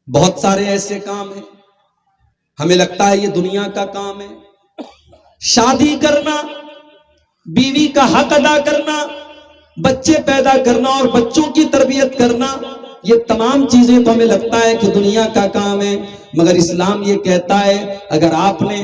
بہت سارے ایسے کام ہیں ہمیں لگتا ہے یہ دنیا کا کام ہے، شادی کرنا، بیوی کا حق ادا کرنا، بچے پیدا کرنا اور بچوں کی تربیت کرنا، یہ تمام چیزیں تو ہمیں لگتا ہے کہ دنیا کا کام ہے، مگر اسلام یہ کہتا ہے اگر آپ نے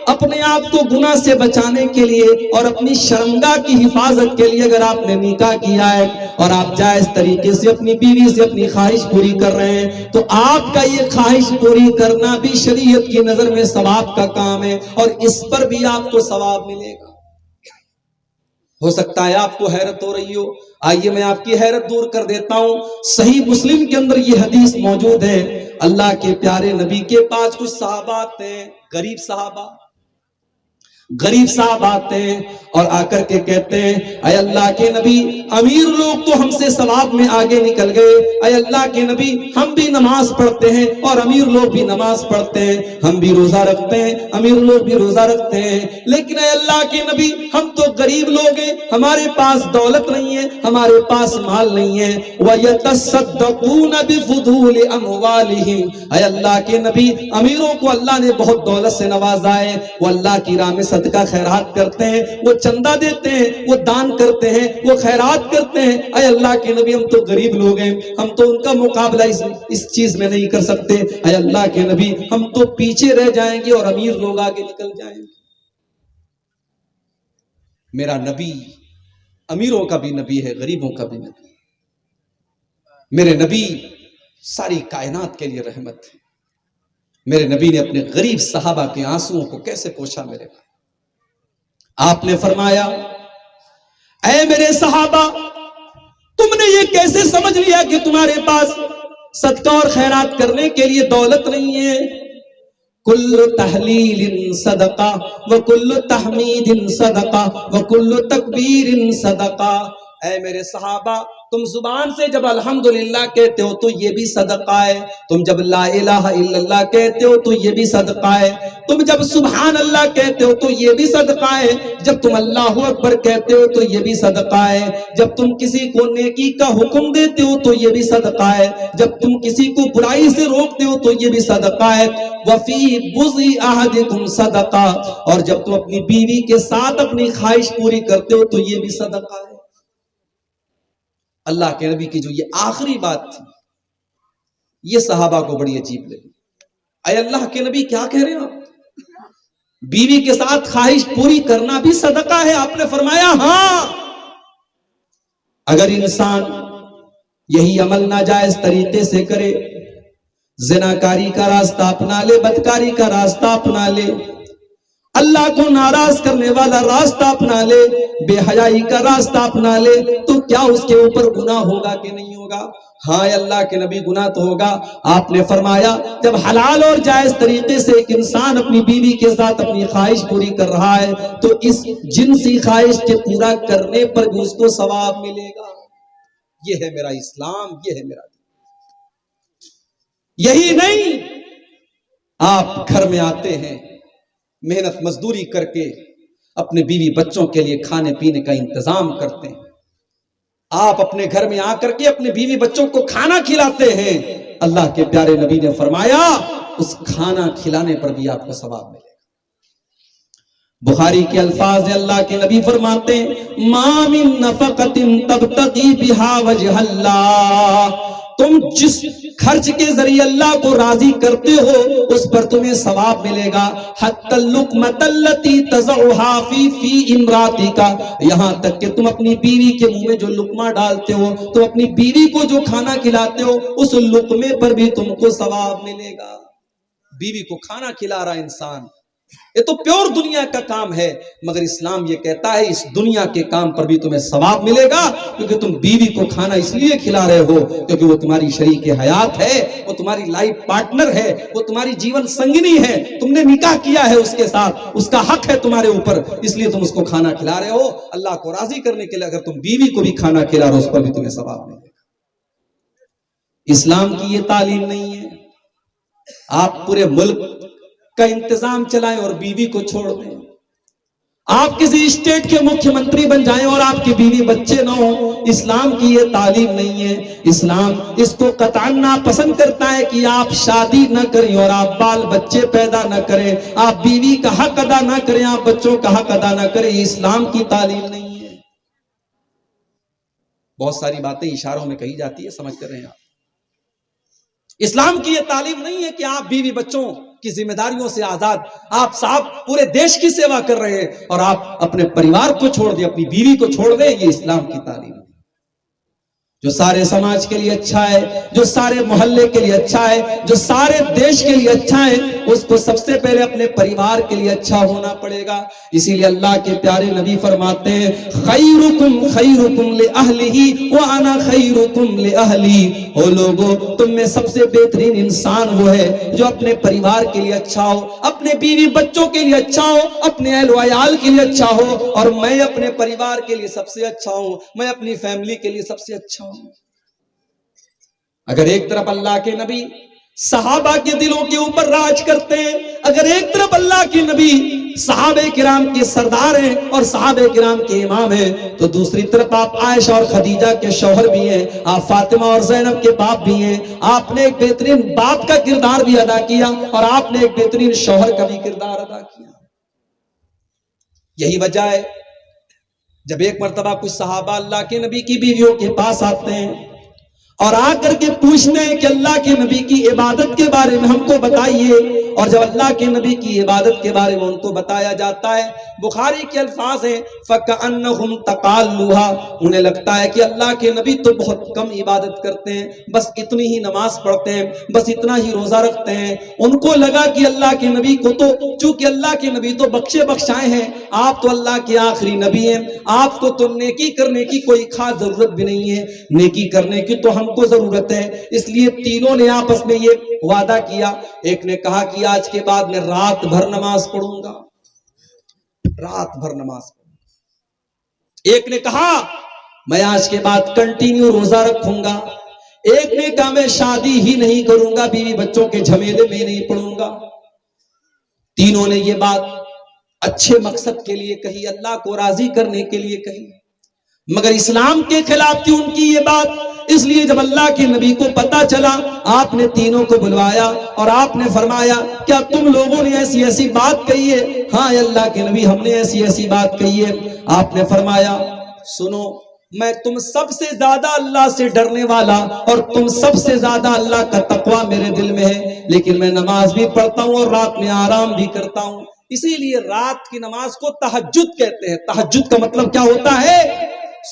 اپنے آپ کو گناہ سے بچانے کے لیے اور اپنی شرمگاہ کی حفاظت کے لیے اگر آپ نے نکاح کیا ہے اور آپ جائز طریقے سے اپنی بیوی سے اپنی خواہش پوری کر رہے ہیں تو آپ کا یہ خواہش پوری کرنا بھی شریعت کی نظر میں ثواب کا کام ہے اور اس پر بھی آپ کو ثواب ملے گا۔ ہو سکتا ہے آپ کو حیرت ہو رہی ہو، آئیے میں آپ کی حیرت دور کر دیتا ہوں۔ صحیح مسلم کے اندر یہ حدیث موجود ہے، اللہ کے پیارے نبی کے پاس کچھ صحابہ آتے ہیں، غریب صاحب آتے ہیں اور آ کر کے کہتے ہیں اے اللہ کے نبی، امیر لوگ تو ہم سے ثواب میں آگے نکل گئے، اے اللہ کے نبی ہم بھی نماز پڑھتے ہیں اور امیر لوگ بھی نماز پڑھتے ہیں، ہم بھی روزہ رکھتے ہیں، امیر لوگ بھی روزہ رکھتے ہیں، لیکن اے اللہ کے نبی ہم تو غریب لوگ ہیں، ہمارے پاس دولت نہیں ہے، ہمارے پاس مال نہیں ہے۔ وَيَتَصَدَّقُونَ بِفُضُولِ أَمْوَالِهِمْ، اے اللہ کے نبی امیروں کو اللہ نے بہت دولت سے نوازا ہے، وہ اللہ کی راہ میں صدقہ خیرات کرتے ہیں، وہ چندہ دیتے ہیں، وہ دان کرتے ہیں، وہ خیرات کرتے ہیں۔ اے اللہ کے نبی ہم تو غریب لوگ ہیں، ہم تو ان کا مقابلہ اس چیز میں نہیں کر سکتے، اے اللہ کے نبی ہم تو پیچھے رہ جائیں گے اور امیر لوگ آگے نکل جائیں گے۔ میرا نبی امیروں کا بھی نبی ہے، غریبوں کا بھی نبی ہے۔ میرے نبی ساری کائنات کے لیے رحمت ہے۔ میرے نبی نے اپنے غریب صحابہ کے آنسوؤں کو کیسے پوچھا میرے بھائی؟ آپ نے فرمایا اے میرے صحابہ، تم نے یہ کیسے سمجھ لیا کہ تمہارے پاس صدقہ اور خیرات کرنے کے لیے دولت نہیں ہے؟ کل تحلیل صدقہ وکل تحمید صدقہ وکل تکبیر صدقہ۔ اے میرے صحابہ، تم زبان سے جب الحمدللہ کہتے ہو تو یہ بھی صدقہ ہے، تم جب لا الہ الا اللہ کہتے ہو تو یہ بھی صدقہ ہے، تم جب سبحان اللہ کہتے ہو تو یہ بھی صدقہ ہے، جب تم اللہ اکبر کہتے ہو تو یہ بھی صدقہ ہے، جب تم کسی کو نیکی کا حکم دیتے ہو تو یہ بھی صدقہ ہے، جب تم کسی کو برائی سے روکتے ہو تو یہ بھی صدقہ ہے۔ وفی بغض احدکم صدقہ، اور جب تم اپنی بیوی کے ساتھ اپنی خواہش پوری کرتے ہو تو یہ بھی صدقہ ہے۔ اللہ کے نبی کی جو یہ آخری بات تھی یہ صحابہ کو بڑی عجیب لگی۔ اے اللہ کے نبی کیا کہہ رہے ہیں آپ؟ بیوی کے ساتھ خواہش پوری کرنا بھی صدقہ ہے؟ آپ نے فرمایا ہاں، اگر انسان یہی عمل ناجائز طریقے سے کرے، زناکاری کا راستہ اپنا لے، بدکاری کا راستہ اپنا لے، اللہ کو ناراض کرنے والا راستہ اپنا لے، بے حیائی کا راستہ اپنا لے، تو کیا اس کے اوپر گناہ ہوگا کہ نہیں ہوگا؟ ہاں اللہ کے نبی گناہ تو ہوگا۔ آپ نے فرمایا جب حلال اور جائز طریقے سے ایک انسان اپنی بیوی کے ساتھ اپنی خواہش پوری کر رہا ہے تو اس جنسی خواہش کے پورا کرنے پر بھی اس کو ثواب ملے گا۔ یہ ہے میرا اسلام، یہ ہے میرا دین۔ یہی نہیں، آپ گھر میں آتے ہیں، محنت مزدوری کر کے اپنے بیوی بچوں کے لیے کھانے پینے کا انتظام کرتے ہیں، آپ اپنے گھر میں آ کر کے اپنے بیوی بچوں کو کھانا کھلاتے ہیں، اللہ کے پیارے نبی نے فرمایا اس کھانا کھلانے پر بھی آپ کو ثواب ملے گا۔ بخاری کے الفاظ ہیں، اللہ کے نبی فرماتے ہیں ما من نفقۃ تبتغی بہا وجہ اللہ، تم جس خرچ کے ذریعے اللہ کو راضی کرتے ہو اس پر تمہیں ثواب ملے گا، حتی اللقمۃ التی تضعها فی امراتک، یہاں تک کہ تم اپنی بیوی کے منہ میں جو لقمہ ڈالتے ہو، تو اپنی بیوی کو جو کھانا کھلاتے ہو اس لقمے پر بھی تم کو ثواب ملے گا۔ بیوی کو کھانا کھلا رہا انسان، یہ تو پیور دنیا کا کام ہے، مگر اسلام یہ کہتا ہے اس دنیا کے کام پر بھی تمہیں ثواب ملے گا، کیونکہ تم بیوی کو کھانا اس لیے کھلا رہے ہو کیونکہ وہ تمہاری شریک حیات ہے، وہ تمہاری لائف پارٹنر ہے، وہ تمہاری جیون سنگنی ہے، تم نے نکاح کیا ہے اس کے ساتھ، اس کا حق ہے تمہارے اوپر، اس لیے تم اس کو کھانا کھلا رہے ہو۔ اللہ کو راضی کرنے کے لیے اگر تم بیوی کو بھی کھانا کھلا رہے ہو اس پر بھی تمہیں ثواب ملے گا۔ اسلام کی یہ تعلیم نہیں ہے آپ پورے ملک کا انتظام چلائیں اور بیوی کو چھوڑ دیں۔ آپ کسی اسٹیٹ کے مکھیہ منتری بن جائیں اور آپ کی بیوی بچے نہ ہوں، اسلام کی یہ تعلیم نہیں ہے۔ اسلام اس کو قطعاً ناپسند کرتا ہے کہ آپ شادی نہ کریں اور آپ بال بچے پیدا نہ کریں، آپ بیوی کا حق ادا نہ کریں، آپ بچوں کا حق ادا نہ کریں۔ یہ اسلام کی تعلیم نہیں ہے۔ بہت ساری باتیں اشاروں میں کہی جاتی ہے، سمجھ کر رہے ہیں آپ۔ اسلام کی یہ تعلیم نہیں ہے کہ آپ بیوی بچوں کی ذمہ داریوں سے آزاد، آپ صاحب پورے دیش کی سیوا کر رہے ہیں اور آپ اپنے پریوار کو چھوڑ دیں، اپنی بیوی کو چھوڑ دیں۔ یہ اسلام کی تعلیم ہے۔ جو سارے سماج کے لیے اچھا ہے، جو سارے محلے کے لیے اچھا ہے، جو سارے دیش کے لیے اچھا ہے، اس کو سب سے پہلے اپنے پریوار کے لیے اچھا ہونا پڑے گا۔ اسی لیے اللہ کے پیارے نبی فرماتے ہیں خیرکم خیرکم لأہلہ وانا خیرکم لأہلی۔ او لوگو، تم میں سب سے بہترین انسان وہ ہے جو اپنے پریوار کے لیے اچھا ہو، اپنے بیوی بچوں کے لیے اچھا ہو، اپنے اہل و عیال کے لیے اچھا ہو، اور میں اپنے پریوار کے لیے سب سے اچھا ہوں، میں اپنی فیملی کے لیے سب سے اچھا ہوں۔ اگر ایک طرف اللہ کے نبی صحابہ کے دلوں کے اوپر راج کرتے ہیں، اگر ایک طرف اللہ کے نبی صحابہ کرام کے سردار ہیں اور صحابہ کرام کے امام ہیں، تو دوسری طرف آپ عائشہ اور خدیجہ کے شوہر بھی ہیں، آپ فاطمہ اور زینب کے باپ بھی ہیں۔ آپ نے ایک بہترین باپ کا کردار بھی ادا کیا اور آپ نے ایک بہترین شوہر کا بھی کردار ادا کیا۔ یہی وجہ ہے جب ایک مرتبہ کچھ صحابہ اللہ کے نبی کی بیویوں کے پاس آتے ہیں اور آ کر کے پوچھتے ہیں کہ اللہ کے نبی کی عبادت کے بارے میں ہم کو بتائیے، اور جب اللہ کے نبی کی عبادت کے بارے میں ان کو بتایا جاتا ہے، بخاری کے الفاظ ہیں فَكَأَنَّهُمْ تَقَالُّوهَا، انہیں لگتا ہے کہ اللہ کے نبی تو بہت کم عبادت کرتے ہیں، بس اتنی ہی نماز پڑھتے ہیں، بس اتنا ہی روزہ رکھتے ہیں۔ ان کو لگا کہ اللہ کے نبی کو تو، چونکہ اللہ کے نبی تو بخشے بخشائے ہیں، آپ تو اللہ کے آخری نبی ہیں، آپ کو تو نیکی کرنے کی کوئی خاص ضرورت بھی نہیں ہے، نیکی کرنے کی تو ہم کو ضرورت ہے۔ اس لیے تینوں نے آپس میں یہ وعدہ کیا۔ ایک نے کہا کہ آج کے بعد میں رات بھر نماز پڑھوں گا، رات بھر نماز پڑھوں گا۔ ایک نے کہا میں آج کے بعد کنٹینیو روزہ رکھوں گا۔ ایک نے کہا میں شادی ہی نہیں کروں گا، بیوی بچوں کے جھمیلے میں نہیں پڑوں گا۔ تینوں نے یہ بات اچھے مقصد کے لیے کہی، اللہ کو راضی کرنے کے لیے کہی، مگر اسلام کے خلاف تھی ان کی یہ بات۔ اس لیے جب اللہ کے نبی کو پتا چلا، آپ نے تینوں کو بلوایا اور آپ نے فرمایا کیا تم لوگوں نے ایسی ایسی بات کہی ہے؟ ہاں اللہ کے نبی، ہم نے ایسی ایسی بات کہی ہے۔ آپ نے فرمایا سنو، میں تم سب سے زیادہ اللہ سے ڈرنے والا اور تم سب سے زیادہ اللہ کا تقوی میرے دل میں ہے، لیکن میں نماز بھی پڑھتا ہوں اور رات میں آرام بھی کرتا ہوں۔ اسی لیے رات کی نماز کو تہجد کہتے ہیں۔ تہجد کا مطلب کیا ہوتا ہے؟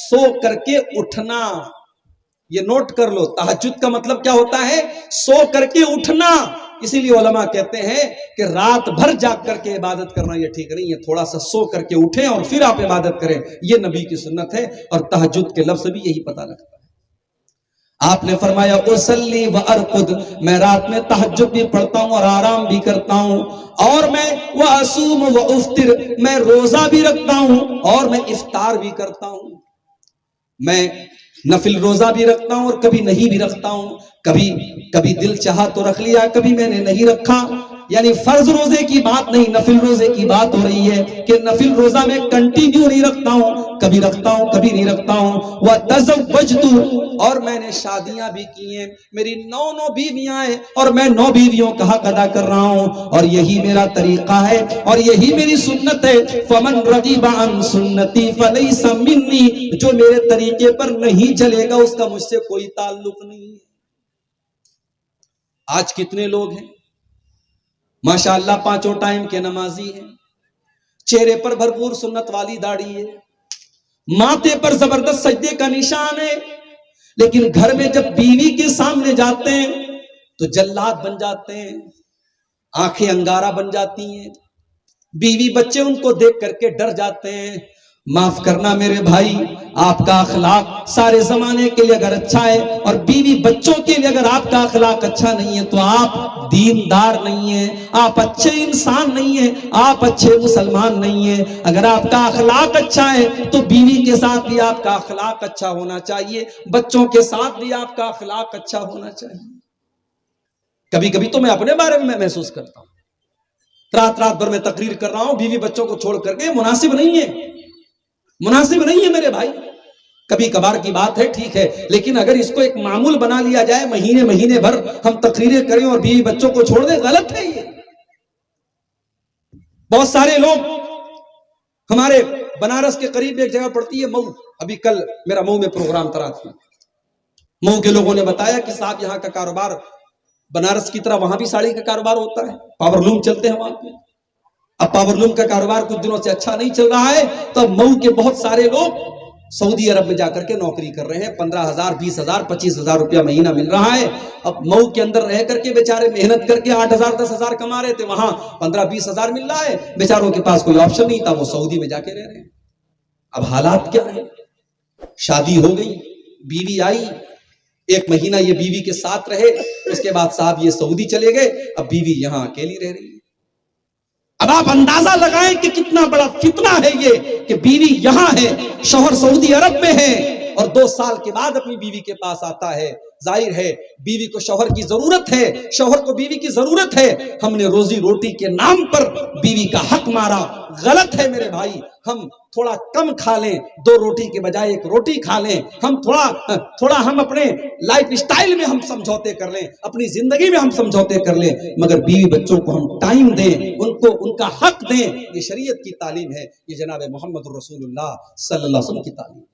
سو کر کے اٹھنا۔ یہ نوٹ کر لو، تہجد کا مطلب کیا ہوتا ہے؟ سو کر کے اٹھنا۔ اسی لیے علماء کہتے ہیں کہ رات بھر جاگ کر کے عبادت کرنا یہ ٹھیک نہیں ہے، تھوڑا سا سو کر کے اٹھیں اور پھر آپ عبادت کریں، یہ نبی کی سنت ہے، اور تہجد کے لفظ بھی یہی پتہ لگتا ہے۔ آپ نے فرمایا اصلی وارقد، میں رات میں تہجد بھی پڑھتا ہوں اور آرام بھی کرتا ہوں، اور میں واصوم وافطر، میں روزہ بھی رکھتا ہوں اور میں افطار بھی کرتا ہوں۔ میں نفل روزہ بھی رکھتا ہوں اور کبھی نہیں بھی رکھتا ہوں، کبھی دل چاہا تو رکھ لیا، کبھی میں نے نہیں رکھا۔ یعنی فرض روزے کی بات نہیں، نفل روزے کی بات ہو رہی ہے کہ نفل روزہ میں کنٹینیو نہیں رکھتا ہوں، کبھی رکھتا ہوں کبھی نہیں رکھتا ہوں۔ وَتَزَوَّجْتُ، اور میں نے شادیاں بھی کی ہیں، میری 9 بیویاں ہیں اور میں 9 بیویوں کا حق ادا کر رہا ہوں، اور یہی میرا طریقہ ہے اور یہی میری سنت ہے۔ فَمَنْ رَغِبَ عَنْ سُنَّتِي فَلَيْسَ مِنِّي، جو میرے طریقے پر نہیں چلے گا اس کا مجھ سے کوئی تعلق نہیں ہے۔ آج کتنے لوگ ہیں ماشاءاللہ 5 ٹائم کے نمازی ہیں، چہرے پر بھرپور سنت والی داڑھی ہے، ماتھے پر زبردست سجدے کا نشان ہے، لیکن گھر میں جب بیوی کے سامنے جاتے ہیں تو جلاد بن جاتے ہیں، آنکھیں انگارہ بن جاتی ہیں، بیوی بچے ان کو دیکھ کر کے ڈر جاتے ہیں۔ معاف کرنا میرے بھائی، آپ کا اخلاق سارے زمانے کے لیے اگر اچھا ہے اور بیوی بچوں کے لیے اگر آپ کا اخلاق اچھا نہیں ہے تو آپ دیندار نہیں ہیں، آپ اچھے انسان نہیں ہیں، آپ اچھے مسلمان نہیں ہیں۔ اگر آپ کا اخلاق اچھا ہے تو بیوی کے ساتھ بھی آپ کا اخلاق اچھا ہونا چاہیے، بچوں کے ساتھ بھی آپ کا اخلاق اچھا ہونا چاہیے۔ کبھی کبھی تو میں اپنے بارے میں محسوس کرتا ہوں، رات رات بھر میں تقریر کر رہا ہوں بیوی بچوں کو چھوڑ کر کے، مناسب نہیں ہے، مناسب نہیں ہے میرے بھائی. کبھی کبھار کی بات ہے ٹھیک ہے، لیکن اگر اس کو ایک معمول بنا لیا جائے مہینے مہینے بھر ہم تقریریں کریں اور بیوی بچوں کو چھوڑ دیں، غلط ہے یہ. بہت سارے لوگ ہمارے بنارس کے قریب ایک جگہ پڑتی ہے مئو، ابھی کل میرا مئو میں پروگرام تھا، مئو کے لوگوں نے بتایا کہ صاحب یہاں کا کاروبار بنارس کی طرح وہاں بھی ساڑی کا کاروبار ہوتا ہے، پاور لوم چلتے ہیں وہاں پہ. اب پاور لوم کا کاروبار کچھ دنوں سے اچھا نہیں چل رہا ہے، تو مئو کے بہت سارے لوگ سعودی عرب میں جا کر کے نوکری کر رہے ہیں، 15,000 20,000 25,000 روپیہ مہینہ مل رہا ہے. اب مئو کے اندر رہ کر کے بیچارے محنت کر کے 8,000 10,000 کما رہے تھے، وہاں 15-20,000 مل رہا ہے، بیچاروں کے پاس کوئی آپشن نہیں تھا، وہ سعودی میں جا کے رہ رہے ہیں. اب حالات کیا ہے؟ شادی ہو گئی، بیوی آئی، ایک مہینہ یہ بیوی کے ساتھ رہے، اس کے بعد صاحب یہ سعودی چلے گئے، اب بیوی یہاں اکیلی رہ رہی ہے. اب آپ اندازہ لگائیں کہ کتنا بڑا فتنہ ہے یہ کہ بیوی یہاں ہے، شوہر سعودی عرب میں ہے، اور 2 سال کے بعد اپنی بیوی کے پاس آتا ہے. ظاہر ہے بیوی کو شوہر کی ضرورت ہے، شوہر کو بیوی کی ضرورت ہے. ہم نے روزی روٹی کے نام پر بیوی کا حق مارا، غلط ہے میرے بھائی. ہم تھوڑا کم کھا لیں، 2 روٹی کے بجائے 1 روٹی کھا لیں، ہم تھوڑا ہم اپنے لائف سٹائل میں ہم سمجھوتے کر لیں، اپنی زندگی میں ہم سمجھوتے کر لیں، مگر بیوی بچوں کو ہم ٹائم دیں، ان کا حق دیں. یہ شریعت کی تعلیم ہے، یہ جناب محمد رسول اللہ صلی اللہ علیہ وسلم کی تعلیم.